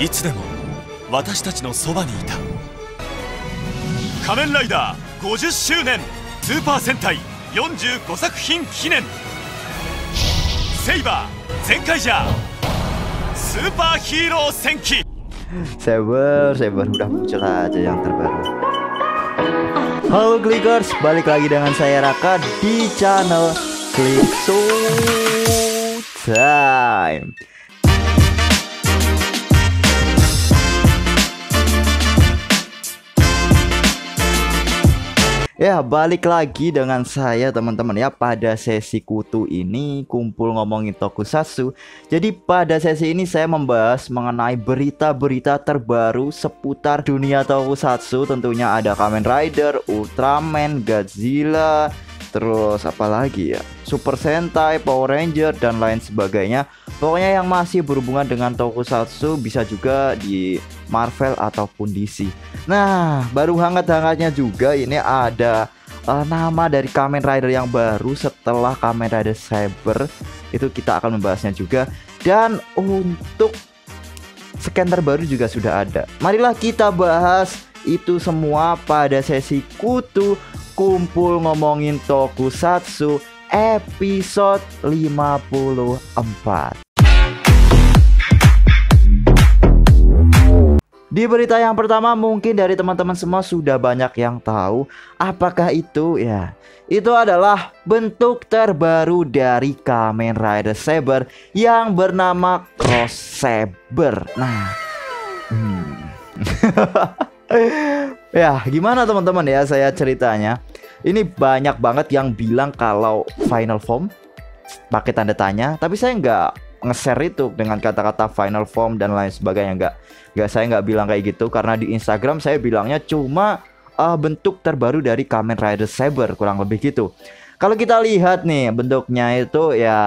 いつでも私たちのそばにいた。仮面ライダー50周年スーパー戦隊45作品記念セイバー全開ジャースーパーヒーロー戦記。 Saber udah muncul aja yang terbaru. Halo Clickers, balik lagi dengan saya Raka di channel Click Showtime. Ya, balik lagi dengan saya teman-teman ya. Pada sesi kutu ini kumpul ngomongin tokusatsu. Jadi pada sesi ini saya membahas mengenai berita-berita terbaru seputar dunia tokusatsu. Tentunya ada Kamen Rider, Ultraman, Godzilla, terus apa lagi ya, Super Sentai, Power Ranger, dan lain sebagainya. Pokoknya yang masih berhubungan dengan tokusatsu, bisa juga di Marvel ataupun DC. Nah, baru hangat-hangatnya juga ini ada nama dari Kamen Rider yang baru setelah Kamen Rider Saber. Itu kita akan membahasnya juga. Dan untuk scan terbaru juga sudah ada. Marilah kita bahas itu semua pada sesi kutu kumpul ngomongin tokusatsu episode 54. Di berita yang pertama mungkin dari teman-teman semua sudah banyak yang tahu. Apakah itu? Ya, itu adalah bentuk terbaru dari Kamen Rider Saber yang bernama Cross Saber. Nah, ya gimana teman-teman ya saya ceritanya. Ini banyak banget yang bilang kalau final form pakai tanda tanya, tapi saya nggak nge-share itu dengan kata-kata final form dan lain sebagainya. Saya nggak bilang kayak gitu, karena di Instagram saya bilangnya cuma bentuk terbaru dari Kamen Rider Saber, kurang lebih gitu. Kalau kita lihat nih bentuknya itu ya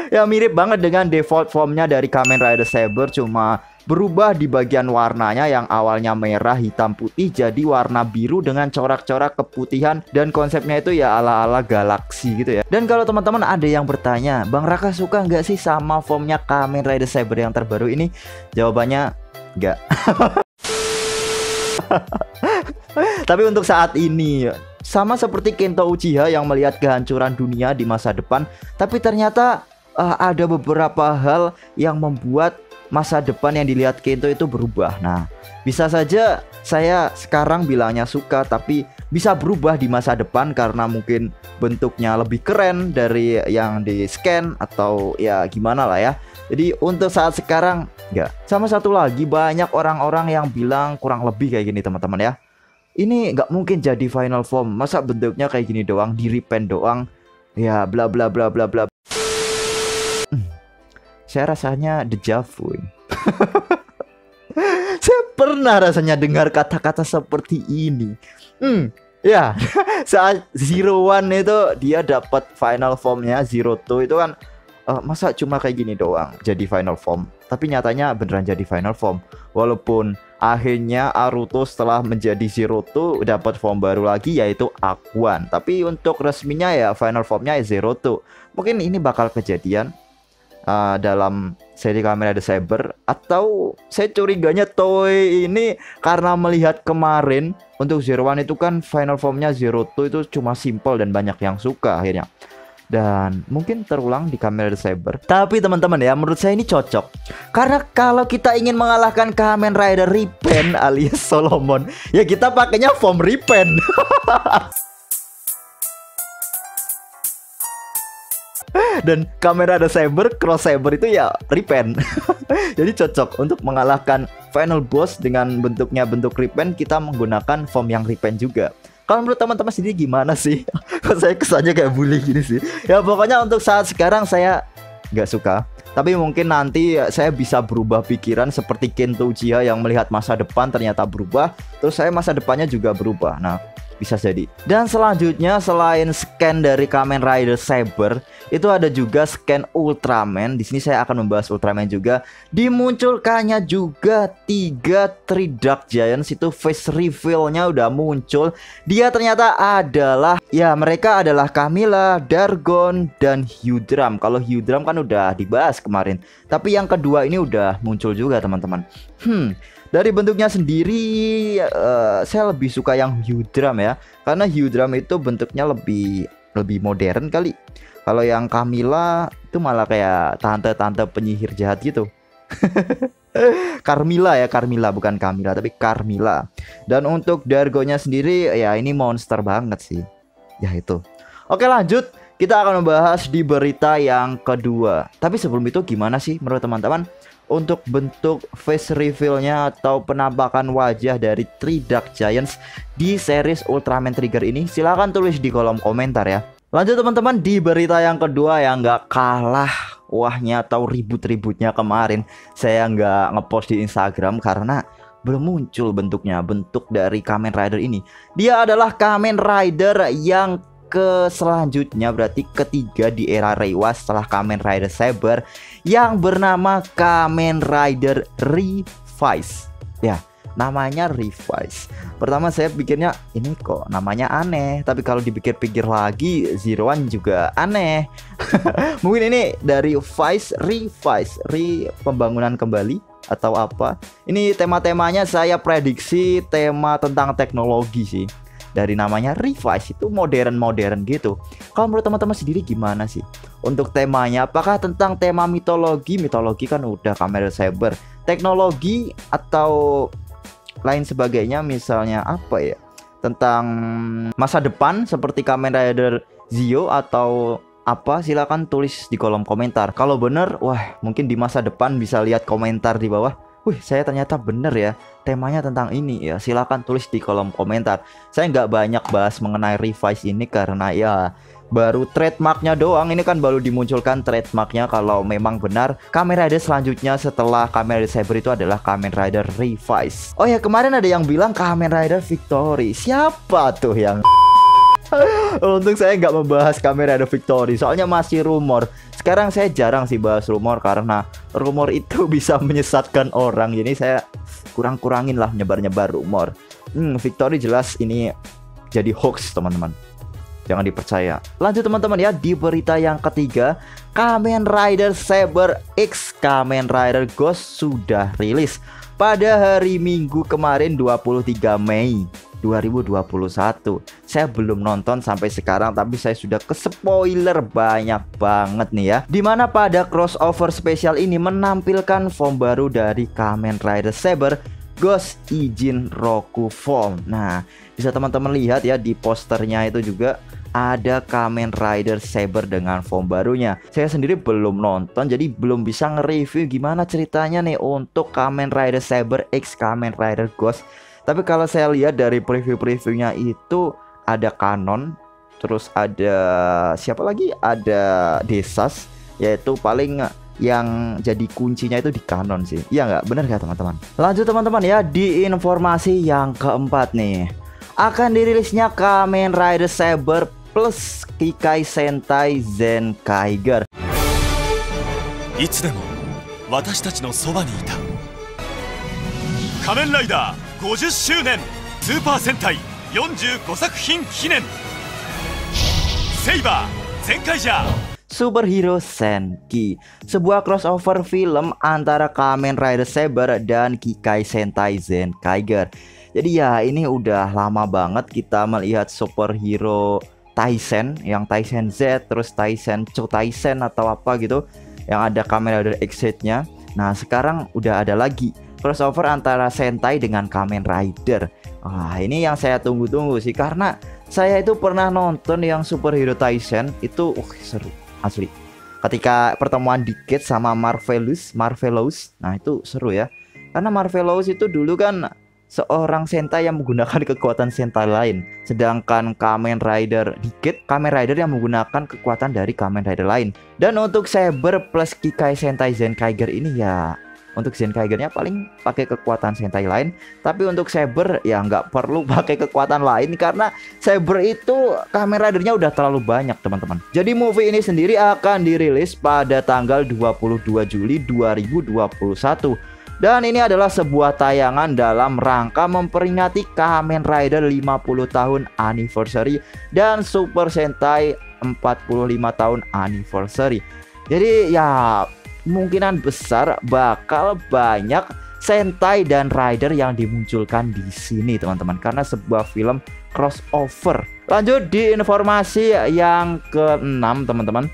ya mirip banget dengan default formnya dari Kamen Rider Saber, cuma berubah di bagian warnanya yang awalnya merah hitam putih jadi warna biru dengan corak-corak keputihan, dan konsepnya itu ya ala-ala galaksi gitu ya. Dan kalau teman-teman ada yang bertanya, Bang Raka suka nggak sih sama formnya Kamen Rider Saber yang terbaru ini? Jawabannya nggak. Tapi untuk saat ini sama seperti Kento Uchiha yang melihat kehancuran dunia di masa depan, tapi ternyata ada beberapa hal yang membuat masa depan yang dilihat Kento itu berubah. Nah, bisa saja saya sekarang bilangnya suka, tapi bisa berubah di masa depan karena mungkin bentuknya lebih keren dari yang di scan atau ya gimana lah ya. Jadi untuk saat sekarang enggak. Sama satu lagi, banyak orang-orang yang bilang kurang lebih kayak gini teman-teman ya. Ini nggak mungkin jadi final form. Masa bentuknya kayak gini doang, di repaint doang. Ya bla bla bla bla bla. Saya rasanya deja vu. Saya pernah rasanya dengar kata-kata seperti ini. Ya, saat Zero One itu dia dapat final formnya Zero Two itu kan masa cuma kayak gini doang jadi final form. Tapi nyatanya beneran jadi final form. Walaupun akhirnya Aruto setelah menjadi Zero Two dapat form baru lagi yaitu Aquan. Tapi untuk resminya ya final formnya Zero Two. Mungkin ini bakal kejadian dalam seri Kamen Rider Saber, atau saya curiganya Toei ini karena melihat kemarin untuk Zero One itu kan final formnya Zero Two itu cuma simple dan banyak yang suka akhirnya, dan mungkin terulang di Kamen Rider Saber. Tapi teman-teman ya, menurut saya ini cocok karena kalau kita ingin mengalahkan Kamen Rider Repaint alias Solomon ya kita pakainya form Repaint. Dan Kamen Rider Saber, Cross Saber itu ya repaint. Jadi cocok untuk mengalahkan final boss dengan bentuknya bentuk repaint, kita menggunakan form yang repaint juga. Kalau menurut teman-teman sendiri gimana sih? Kok saya kesannya kayak bully gini sih. Ya pokoknya untuk saat sekarang saya nggak suka. Tapi mungkin nanti saya bisa berubah pikiran seperti Kento Uchiha yang melihat masa depan ternyata berubah, terus saya masa depannya juga berubah. Nah, bisa jadi. Dan selanjutnya selain scan dari Kamen Rider Saber, Itu ada juga scan Ultraman. Di sini saya akan membahas Ultraman juga. Dimunculkannya juga 3 Three Dark Giants, itu face reveal-nya udah muncul. Dia ternyata adalah, ya mereka adalah Camilla, Dargon, dan Hyudram. Kalau Hyudram kan udah dibahas kemarin, tapi yang kedua ini udah muncul juga teman-teman. Dari bentuknya sendiri saya lebih suka yang Hyudram ya, karena Hyudram itu bentuknya lebih modern kali. Kalau yang Camilla itu malah kayak tante-tante penyihir jahat gitu. Carmilla ya, Carmilla bukan Camilla tapi Carmilla. Dan untuk Dargonya sendiri ya ini monster banget sih. Ya itu. Oke lanjut, kita akan membahas di berita yang kedua. Tapi sebelum itu gimana sih menurut teman-teman untuk bentuk face reveal-nya atau penampakan wajah dari Three Dark Giants di series Ultraman Trigger ini? Silahkan tulis di kolom komentar ya. Lanjut teman-teman, di berita yang kedua yang nggak kalah wahnya atau ribut-ributnya kemarin, saya nggak ngepost di Instagram karena belum muncul bentuknya, bentuk dari Kamen Rider ini. Dia adalah Kamen Rider yang selanjutnya, berarti ketiga di era Reiwa setelah Kamen Rider Saber, yang bernama Kamen Rider Revice. Ya, namanya Revice. Pertama saya pikirnya ini kok namanya aneh, tapi kalau dipikir-pikir lagi Zero One juga aneh. Mungkin ini dari Revice, pembangunan kembali atau apa. Ini tema-temanya saya prediksi tema tentang teknologi sih. Dari namanya Revice itu modern gitu. Kalau menurut teman-teman sendiri gimana sih untuk temanya? Apakah tentang tema mitologi? Mitologi kan udah Kamen Rider Saber. Teknologi atau lain sebagainya, misalnya apa ya, tentang masa depan seperti Kamen Rider Zio atau apa? Silakan tulis di kolom komentar. Kalau bener, wah mungkin di masa depan bisa lihat komentar di bawah. Wih, saya ternyata bener ya, temanya tentang ini ya. Silakan tulis di kolom komentar. Saya nggak banyak bahas mengenai Revice ini karena ya baru trademarknya doang. Ini kan baru dimunculkan trademarknya. Kalau memang benar Kamen Rider selanjutnya setelah Kamen Rider Saber itu adalah Kamen Rider Revice. Oh ya, kemarin ada yang bilang Kamen Rider Victory. Siapa tuh yang Untung saya nggak membahas Kamen Rider Victory, soalnya masih rumor. Sekarang saya jarang sih bahas rumor karena rumor itu bisa menyesatkan orang. Jadi saya kurang-kurangin lah nyebar-nyebar rumor. Victory jelas ini jadi hoax teman-teman, jangan dipercaya. Lanjut teman-teman ya, di berita yang ketiga, Kamen Rider Saber X Kamen Rider Ghost sudah rilis pada hari Minggu kemarin 23 Mei 2021. Saya belum nonton sampai sekarang, tapi saya sudah ke-spoiler banyak banget nih ya. Dimana pada crossover spesial ini menampilkan form baru dari Kamen Rider Saber, Ghost Ijin Roku Form. Nah, bisa teman-teman lihat ya di posternya itu juga ada Kamen Rider Saber dengan form barunya. Saya sendiri belum nonton, jadi belum bisa nge-review gimana ceritanya nih untuk Kamen Rider Saber X Kamen Rider Ghost. Tapi kalau saya lihat dari preview-previewnya itu ada Kanon, terus ada siapa lagi? Ada Desas, yaitu paling yang jadi kuncinya itu di Kanon sih. Iya nggak? Bener nggak teman-teman? Lanjut teman-teman ya, di informasi yang keempat nih, akan dirilisnya Kamen Rider Saber plus Kikai Sentai Zenkaiger. いつでも私たちのそばにいた仮面ライダー50周年スーパー戦隊45作品記念セイバー全開じゃ Superhero Senki, sebuah crossover film antara Kamen Rider Saber dan Kikai Sentai Zenkaiger. Jadi ya ini udah lama banget kita melihat superhero Taisen, yang Taisen Z, terus Taisen Cho Taisen atau apa gitu, yang ada Kamen Rider X-nya. Nah sekarang udah ada lagi crossover antara Sentai dengan Kamen Rider. Wah ini yang saya tunggu-tunggu sih, karena saya itu pernah nonton yang superhero Taisen itu seru asli. Ketika pertemuan Decade sama Marvelous, nah itu seru ya. Karena Marvelous itu dulu kan seorang Sentai yang menggunakan kekuatan Sentai lain, sedangkan Kamen Rider Decade, Kamen Rider yang menggunakan kekuatan dari Kamen Rider lain. Dan untuk Saber plus Kikai Sentai Zenkaiger ini ya Untuk Zenkaigernya paling pakai kekuatan Sentai lain, tapi untuk Saber ya nggak perlu pakai kekuatan lain karena Saber itu Kamen Ridernya udah terlalu banyak teman-teman. Jadi movie ini sendiri akan dirilis pada tanggal 22 Juli 2021. Dan ini adalah sebuah tayangan dalam rangka memperingati Kamen Rider 50 tahun anniversary dan Super Sentai 45 tahun anniversary. Jadi ya kemungkinan besar bakal banyak Sentai dan Rider yang dimunculkan di sini teman-teman, karena sebuah film crossover. Lanjut di informasi yang ke-6 teman-teman.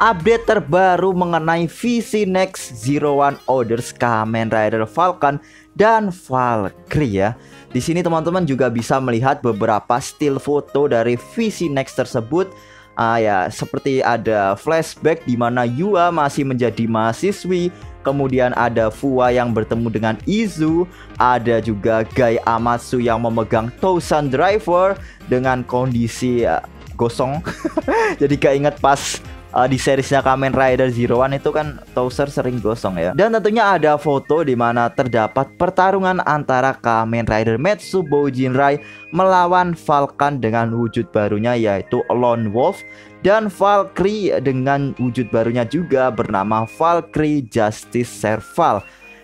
Update terbaru mengenai VC Next Zero One Orders Kamen Rider Falcon dan Valkyrie ya. Di sini teman-teman juga bisa melihat beberapa still foto dari VC Next tersebut. Ya, seperti ada flashback di mana Yua masih menjadi mahasiswi, kemudian ada Fua yang bertemu dengan Izu, ada juga Gai Amatsu yang memegang Tousan Driver dengan kondisi gosong. Jadi keinget pas di seriesnya Kamen Rider Zero One itu kan Touser sering gosong ya. Dan tentunya ada foto di mana terdapat pertarungan antara Kamen Rider Metsubo Jinrai melawan Falcon dengan wujud barunya yaitu Lone Wolf, dan Valkyrie dengan wujud barunya juga bernama Valkyrie Justice Serval.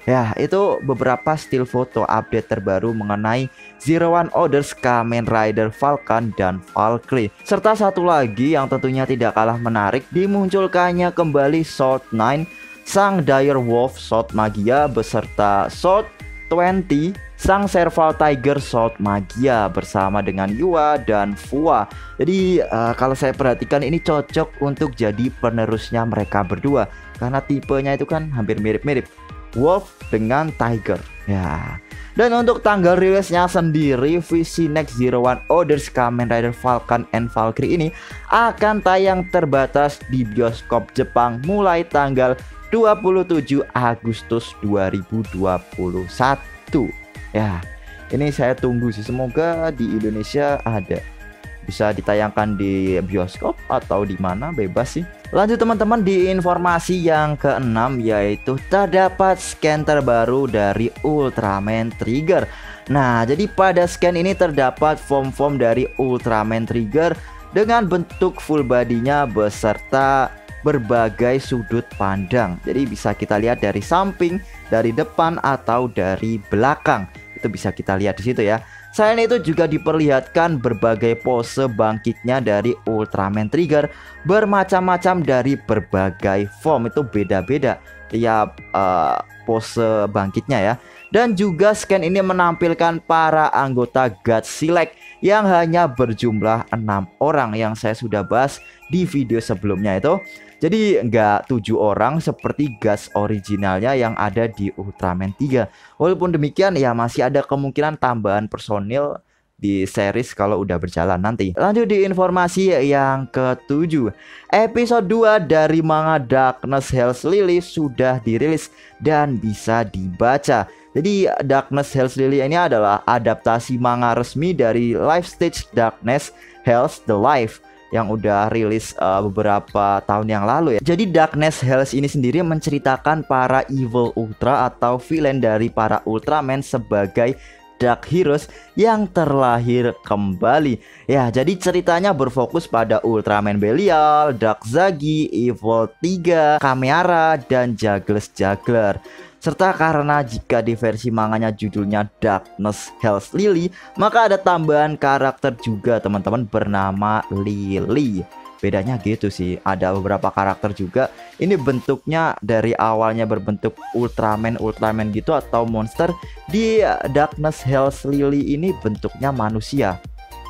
Ya, itu beberapa still foto update terbaru mengenai Zero One Orders Kamen Rider Falcon dan Valkyrie. Serta satu lagi yang tentunya tidak kalah menarik, dimunculkannya kembali Sword 9, sang Dire Wolf Sword Magia beserta Sword 20, sang Serval Tiger Sword Magia bersama dengan Yua dan Fua. Jadi kalau saya perhatikan ini cocok untuk jadi penerusnya mereka berdua, karena tipenya itu kan hampir mirip-mirip, Wolf dengan Tiger ya. Dan untuk tanggal rilisnya sendiri, VC Next Zero One Orders Kamen Rider Falcon and Valkyrie ini akan tayang terbatas di bioskop Jepang mulai tanggal 27 Agustus 2021 ya. Ini saya tunggu sih, semoga di Indonesia ada, bisa ditayangkan di bioskop atau di mana, bebas sih. Lanjut teman-teman di informasi yang ke-6, yaitu terdapat scan terbaru dari Ultraman Trigger. Nah, jadi pada scan ini terdapat form-form dari Ultraman Trigger dengan bentuk full bodinya beserta berbagai sudut pandang. Jadi bisa kita lihat dari samping, dari depan atau dari belakang. Itu bisa kita lihat di situ ya. Selain itu juga diperlihatkan berbagai pose bangkitnya dari Ultraman Trigger, bermacam-macam dari berbagai form, itu beda-beda tiap pose bangkitnya ya. Dan juga scan ini menampilkan para anggota God Select yang hanya berjumlah 6 orang yang saya sudah bahas di video sebelumnya itu. Jadi nggak 7 orang seperti gas originalnya yang ada di Ultraman 3. Walaupun demikian ya masih ada kemungkinan tambahan personil di series kalau udah berjalan nanti. Lanjut di informasi yang ke-7. Episode 2 dari manga Darkness Hell's Lily sudah dirilis dan bisa dibaca. Jadi Darkness Hell's Lily ini adalah adaptasi manga resmi dari Life Stage Darkness Hell's The Life yang udah rilis beberapa tahun yang lalu ya. Jadi Darkness Hell's ini sendiri menceritakan para evil ultra atau villain dari para Ultraman sebagai Dark Heroes yang terlahir kembali. Ya, jadi ceritanya berfokus pada Ultraman Belial, Dark Zagi, Evil 3, Kameara, dan Juggles Juggler. Serta karena jika di versi manganya judulnya Darkness Hell's Lily, maka ada tambahan karakter juga teman-teman bernama Lily. Bedanya gitu sih, ada beberapa karakter juga. Ini bentuknya dari awalnya berbentuk Ultraman gitu atau monster. Di Darkness Hell's Lily ini bentuknya manusia,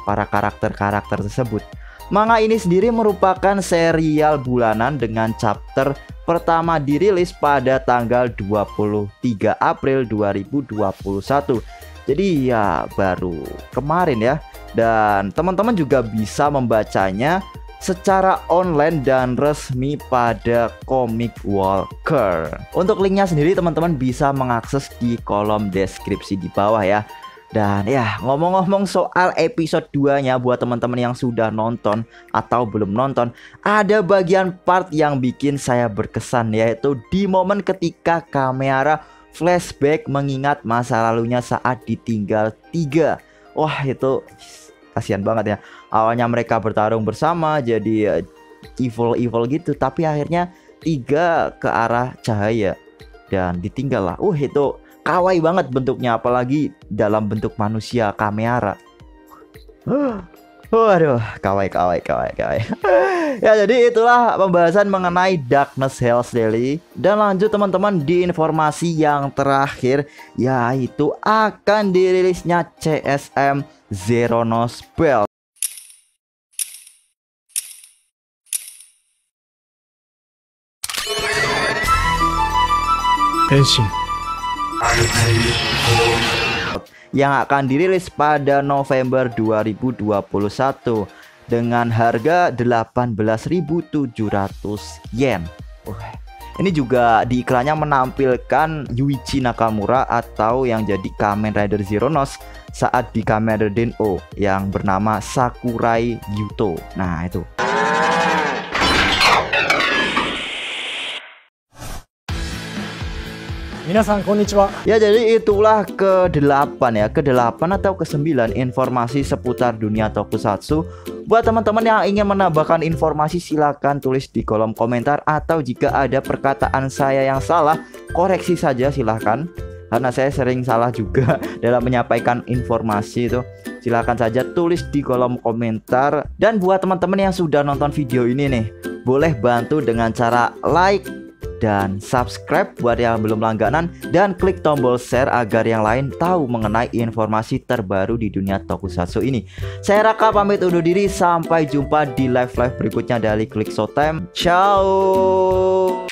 para karakter-karakter tersebut. Manga ini sendiri merupakan serial bulanan dengan chapter pertama dirilis pada tanggal 23 April 2021. Jadi ya baru kemarin ya. Dan teman-teman juga bisa membacanya secara online dan resmi pada Comic Walker. Untuk linknya sendiri teman-teman bisa mengakses di kolom deskripsi di bawah ya. Dan ya, ngomong-ngomong soal episode 2-nya buat teman-teman yang sudah nonton atau belum nonton, ada bagian part yang bikin saya berkesan, yaitu di momen ketika kamera flashback mengingat masa lalunya saat ditinggal 3. Wah, itu kasihan banget ya. Awalnya mereka bertarung bersama jadi evil gitu, tapi akhirnya 3 ke arah cahaya dan ditinggal lah. Itu kawaii banget bentuknya, apalagi dalam bentuk manusia kamera. Waduh, kawaii. Ya, jadi itulah pembahasan mengenai Darkness Hells Daily. Dan lanjut teman-teman di informasi yang terakhir, yaitu akan dirilisnya CSM Zeronos Bell. Yang akan dirilis pada November 2021 dengan harga 18.700 yen. Ini juga di iklannya menampilkan Yuichi Nakamura atau yang jadi Kamen Rider Zeronos saat di Kamen Rider Den-O yang bernama Sakurai Yuto. Nah, itu. Minasan konnichiwa. Ya, jadi itulah ke-8 ya, ke-8 atau ke-9 informasi seputar dunia tokusatsu. Buat teman-teman yang ingin menambahkan informasi, silakan tulis di kolom komentar, atau jika ada perkataan saya yang salah, koreksi saja silahkan, karena saya sering salah juga dalam menyampaikan informasi itu. Silahkan saja tulis di kolom komentar. Dan buat teman-teman yang sudah nonton video ini nih, boleh bantu dengan cara like dan subscribe buat yang belum langganan, dan klik tombol share agar yang lain tahu mengenai informasi terbaru di dunia tokusatsu ini. Saya Raka pamit undur diri, sampai jumpa di live berikutnya dari Click Showtime. Ciao.